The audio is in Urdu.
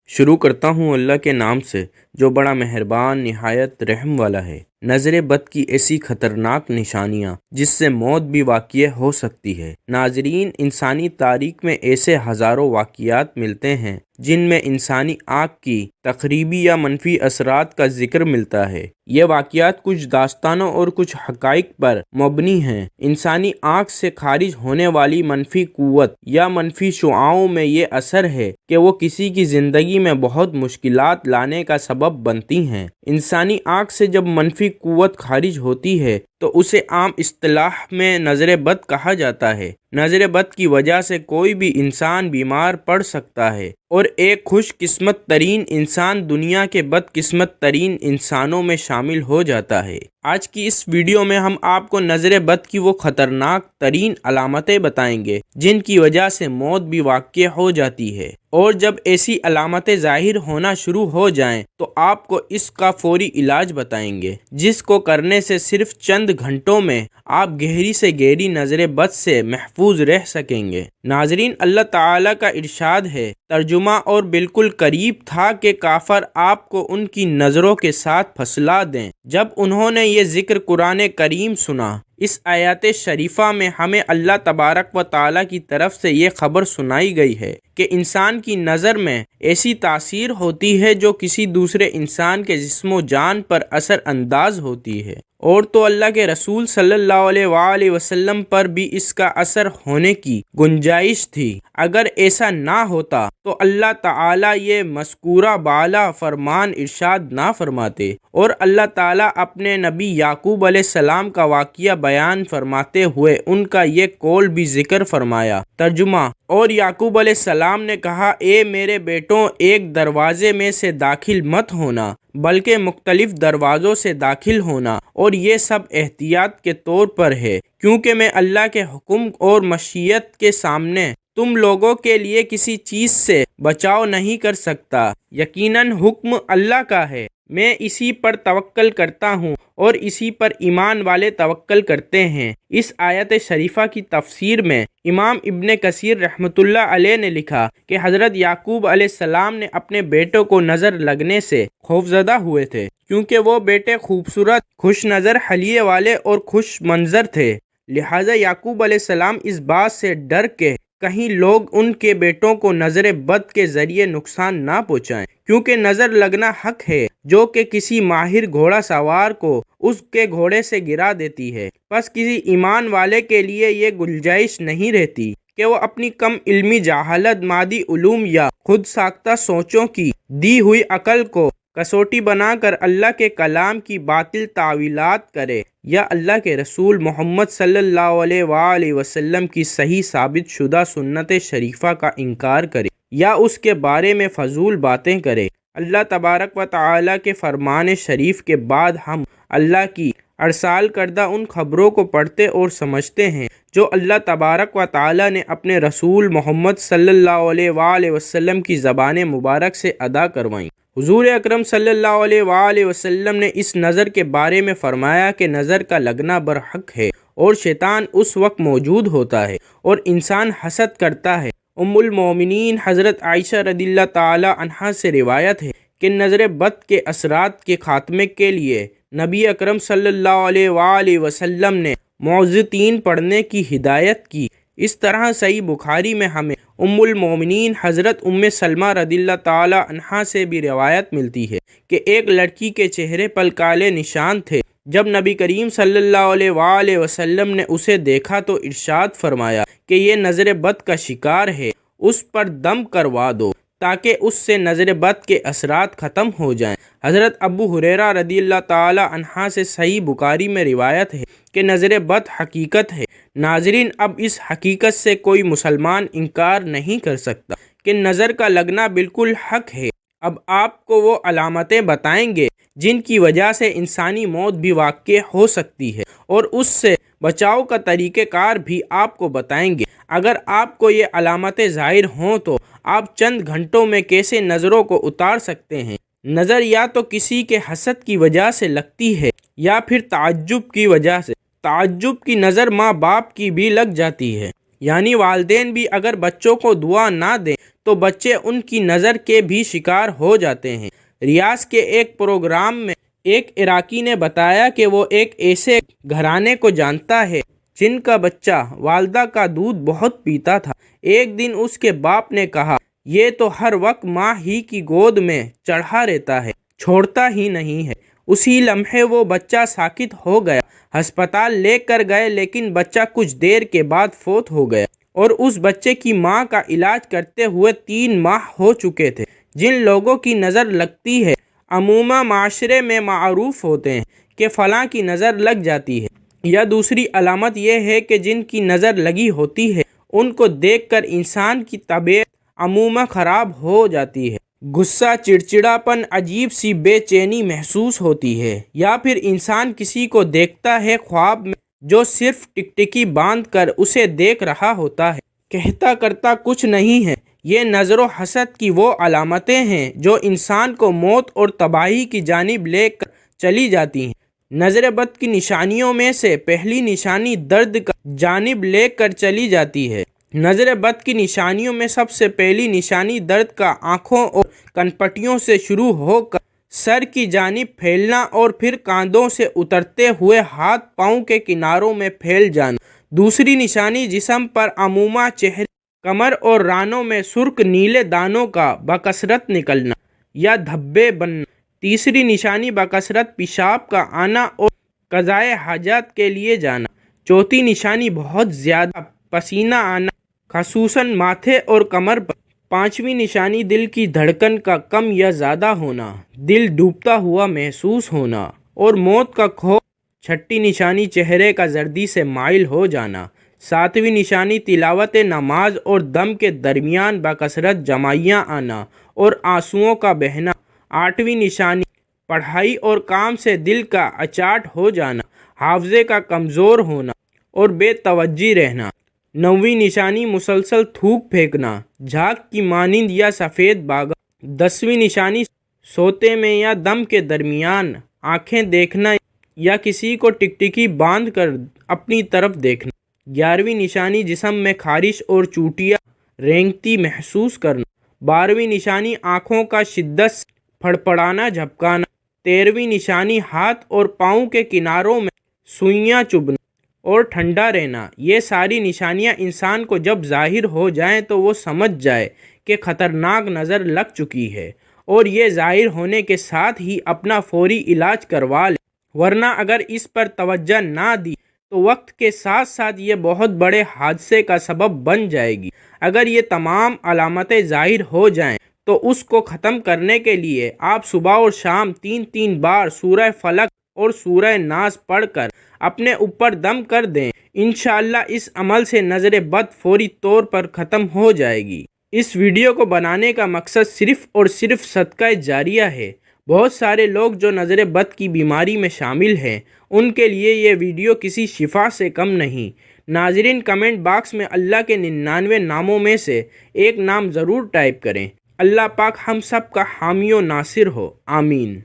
شروع کرتا ہوں اللہ کے نام سے جو بڑا مہربان نہایت رحم والا ہے۔ نظر بد کی ایسی خطرناک نشانیاں جس سے موت بھی واقع ہو سکتی ہے۔ ناظرین، انسانی تاریخ میں ایسے ہزاروں واقعات ملتے ہیں جن میں انسانی آنکھ کی تخریبی یا منفی اثرات کا ذکر ملتا ہے۔ یہ واقعات کچھ داستانوں اور کچھ حقائق پر مبنی ہیں۔ انسانی آنکھ سے خارج ہونے والی منفی قوت یا منفی شعاعوں میں یہ اثر ہے کہ وہ کسی کی زندگی میں بہت مشکلات لانے کا سبب بنتی ہیں۔ انسانی آنکھ سے جب منفی قوت خارج ہوتی ہے تو اسے عام اصطلاح میں نظر بد کہا جاتا ہے۔ نظر بد کی وجہ سے کوئی بھی انسان بیمار پڑ سکتا ہے اور ایک خوش قسمت ترین انسان دنیا کے بد قسمت ترین انسانوں میں شامل ہو جاتا ہے۔ آج کی اس ویڈیو میں ہم آپ کو نظر بد کی وہ خطرناک ترین علامتیں بتائیں گے جن کی وجہ سے موت بھی واقع ہو جاتی ہے، اور جب ایسی علامتیں ظاہر ہونا شروع ہو جائیں تو آپ کو اس کا فوری علاج بتائیں گے، جس کو کرنے سے صرف چند گھنٹوں میں آپ گہری سے گہری نظر بد سے محفوظ رہ سکیں گے۔ ناظرین، اللہ تعالیٰ کا ارشاد ہے، ترجمہ اور بالکل قریب تھا کہ کافر آپ کو ان کی نظروں کے ساتھ پھسلا دیں۔ جب انہوں نے یہ ذکر قرآن کریم سنا، اس آیات شریفہ میں ہمیں اللہ تبارک و تعالیٰ کی طرف سے یہ خبر سنائی گئی ہے کہ انسان کی نظر میں ایسی تاثیر ہوتی ہے جو کسی دوسرے انسان کے جسم و جان پر اثر انداز ہوتی ہے، اور تو اللہ کے رسول صلی اللہ علیہ وآلہ وسلم پر بھی اس کا اثر ہونے کی گنجائش تھی۔ اگر ایسا نہ ہوتا تو اللہ تعالیٰ یہ مذکورہ بالا فرمان ارشاد نہ فرماتے، اور اللہ تعالیٰ اپنے نبی یعقوب علیہ السلام کا واقعہ بیان فرماتے ہوئے ان کا یہ قول بھی ذکر فرمایا۔ ترجمہ: اور یعقوب علیہ السلام نے کہا، اے میرے بیٹوں، ایک دروازے میں سے داخل مت ہونا بلکہ مختلف دروازوں سے داخل ہونا، اور یہ سب احتیاط کے طور پر ہے، کیونکہ میں اللہ کے حکم اور مشیت کے سامنے تم لوگوں کے لیے کسی چیز سے بچاؤ نہیں کر سکتا۔ یقیناً حکم اللہ کا ہے، میں اسی پر توکل کرتا ہوں اور اسی پر ایمان والے توکل کرتے ہیں۔ اس آیت شریفہ کی تفسیر میں امام ابن کثیر رحمۃ اللہ علیہ نے لکھا کہ حضرت یعقوب علیہ السلام نے اپنے بیٹوں کو نظر لگنے سے خوفزدہ ہوئے تھے، کیونکہ وہ بیٹے خوبصورت، خوش نظر، حلیے والے اور خوش منظر تھے۔ لہٰذا یعقوب علیہ السلام اس بات سے ڈر کے کہیں لوگ ان کے بیٹوں کو نظر بد کے ذریعے نقصان نہ پہنچائیں، کیونکہ نظر لگنا حق ہے جو کہ کسی ماہر گھوڑا سوار کو اس کے گھوڑے سے گرا دیتی ہے۔ پس کسی ایمان والے کے لیے یہ گنجائش نہیں رہتی کہ وہ اپنی کم علمی، جہالت، مادی علوم یا خود ساختہ سوچوں کی دی ہوئی عقل کو کسوٹی بنا کر اللہ کے کلام کی باطل تعویلات کرے، یا اللہ کے رسول محمد صلی اللہ علیہ وآلہ وسلم کی صحیح ثابت شدہ سنت شریفہ کا انکار کرے، یا اس کے بارے میں فضول باتیں کرے۔ اللہ تبارک و تعالیٰ کے فرمان شریف کے بعد ہم اللہ کی ارسال کردہ ان خبروں کو پڑھتے اور سمجھتے ہیں جو اللہ تبارک و تعالیٰ نے اپنے رسول محمد صلی اللہ علیہ وآلہ وسلم کی زبان مبارک سے ادا کروائیں۔ حضور اکرم صلی اللہ علیہ وآلہ وسلم نے اس نظر کے بارے میں فرمایا کہ نظر کا لگنا برحق ہے، اور شیطان اس وقت موجود ہوتا ہے اور انسان حسد کرتا ہے۔ ام المومنین حضرت عائشہ رضی اللہ تعالی عنہا سے روایت ہے کہ نظر بد کے اثرات کے خاتمے کے لیے نبی اکرم صلی اللہ علیہ وآلہ وسلم نے معوذتین پڑھنے کی ہدایت کی۔ اس طرح صحیح بخاری میں ہمیں ام المومنین حضرت ام سلمہ رضی اللہ تعالی عنہا سے بھی روایت ملتی ہے کہ ایک لڑکی کے چہرے پر کالے نشان تھے۔ جب نبی کریم صلی اللہ علیہ وآلہ وسلم نے اسے دیکھا تو ارشاد فرمایا کہ یہ نظر بد کا شکار ہے، اس پر دم کروا دو تاکہ اس سے نظر بد کے اثرات ختم ہو جائیں۔ حضرت ابو ہریرہ رضی اللہ تعالی عنہ سے صحیح بخاری میں روایت ہے کہ نظر بد حقیقت ہے۔ ناظرین، اب اس حقیقت سے کوئی مسلمان انکار نہیں کر سکتا کہ نظر کا لگنا بالکل حق ہے۔ اب آپ کو وہ علامتیں بتائیں گے جن کی وجہ سے انسانی موت بھی واقع ہو سکتی ہے، اور اس سے بچاؤ کا طریقہ کار بھی آپ کو بتائیں گے۔ اگر آپ کو یہ علامتیں ظاہر ہوں تو آپ چند گھنٹوں میں کیسے نظروں کو اتار سکتے ہیں۔ نظر یا تو کسی کے حسد کی وجہ سے لگتی ہے یا پھر تعجب کی وجہ سے۔ تعجب کی نظر ماں باپ کی بھی لگ جاتی ہے، یعنی والدین بھی اگر بچوں کو دعا نہ دیں تو بچے ان کی نظر کے بھی شکار ہو جاتے ہیں۔ ریاض کے ایک پروگرام میں ایک عراقی نے بتایا کہ وہ ایک ایسے گھرانے کو جانتا ہے جن کا بچہ والدہ کا دودھ بہت پیتا تھا۔ ایک دن اس کے باپ نے کہا، یہ تو ہر وقت ماں ہی کی گود میں چڑھا رہتا ہے، چھوڑتا ہی نہیں ہے۔ اسی لمحے وہ بچہ ساکت ہو گیا۔ ہسپتال لے کر گئے لیکن بچہ کچھ دیر کے بعد فوت ہو گیا، اور اس بچے کی ماں کا علاج کرتے ہوئے 3 ماہ ہو چکے تھے۔ جن لوگوں کی نظر لگتی ہے عموماً معاشرے میں معروف ہوتے ہیں کہ فلاں کی نظر لگ جاتی ہے، یا دوسری علامت یہ ہے کہ جن کی نظر لگی ہوتی ہے ان کو دیکھ کر انسان کی طبیعت عموماً خراب ہو جاتی ہے۔ غصہ، چڑچڑاپن، عجیب سی بے چینی محسوس ہوتی ہے، یا پھر انسان کسی کو دیکھتا ہے خواب میں جو صرف ٹکٹکی باندھ کر اسے دیکھ رہا ہوتا ہے، کہتا کرتا کچھ نہیں ہے۔ یہ نظر و حسد کی وہ علامتیں ہیں جو انسان کو موت اور تباہی کی جانب لے کر چلی جاتی ہیں۔ نظر بد کی نشانیوں میں سے پہلی نشانی درد کا جانب لے کر چلی جاتی ہے۔ نظر بد کی نشانیوں میں سب سے پہلی نشانی درد کا آنکھوں اور کنپٹیوں سے شروع ہو کر سر کی جانب پھیلنا اور پھر کاندھوں سے اترتے ہوئے ہاتھ پاؤں کے کناروں میں پھیل جانا۔ دوسری نشانی جسم پر عموماً چہرے، کمر اور رانوں میں سرخ نیلے دانوں کا بکثرت نکلنا یا دھبے بننا۔ تیسری نشانی بکثرت پیشاب کا آنا اور قضائے حاجات کے لیے جانا۔ چوتھی نشانی بہت زیادہ پسینہ آنا، خصوصاً ماتھے اور کمر پر۔ پانچویں نشانی دل کی دھڑکن کا کم یا زیادہ ہونا، دل ڈوبتا ہوا محسوس ہونا اور موت کا خوف۔ چھٹی نشانی چہرے کا زردی سے مائل ہو جانا۔ ساتویں نشانی تلاوت نماز اور دم کے درمیان بکثرت جمائیاں آنا اور آنسوؤں کا بہنا۔ آٹھویں نشانی پڑھائی اور کام سے دل کا اچاٹ ہو جانا، حافظے کا کمزور ہونا اور بے توجہ رہنا۔ نویں نشانی مسلسل تھوک پھینکنا، جھاگ کی مانند یا سفید باغ۔ 10ویں نشانی سوتے میں یا دم کے درمیان آنکھیں دیکھنا یا کسی کو ٹکٹکی باندھ کر اپنی طرف دیکھنا۔ 11ویں نشانی جسم میں خارش اور چوٹیاں رینگتی محسوس کرنا۔ 12ویں نشانی آنکھوں کا شدت سے پھڑپڑانا، جھپکانا۔ 13ویں نشانی ہاتھ اور پاؤں کے کناروں میں سوئیاں چبھنا اور ٹھنڈا رہنا۔ یہ ساری نشانیاں انسان کو جب ظاہر ہو جائیں تو وہ سمجھ جائے کہ خطرناک نظر لگ چکی ہے، اور یہ ظاہر ہونے کے ساتھ ہی اپنا فوری علاج کروا لے، ورنہ اگر اس پر توجہ نہ دی تو وقت کے ساتھ ساتھ یہ بہت بڑے حادثے کا سبب بن جائے گی۔ اگر یہ تمام علامتیں ظاہر ہو جائیں تو اس کو ختم کرنے کے لیے آپ صبح اور شام 3 بار سورہ فلق اور سورہ ناس پڑھ کر اپنے اوپر دم کر دیں۔ انشاءاللہ اس عمل سے نظر بد فوری طور پر ختم ہو جائے گی۔ اس ویڈیو کو بنانے کا مقصد صرف اور صرف صدقہ جاریہ ہے۔ بہت سارے لوگ جو نظر بد کی بیماری میں شامل ہیں، ان کے لیے یہ ویڈیو کسی شفا سے کم نہیں۔ ناظرین، کمنٹ باکس میں اللہ کے 99 ناموں میں سے ایک نام ضرور ٹائپ کریں۔ اللہ پاک ہم سب کا حامی و ناصر ہو، آمین۔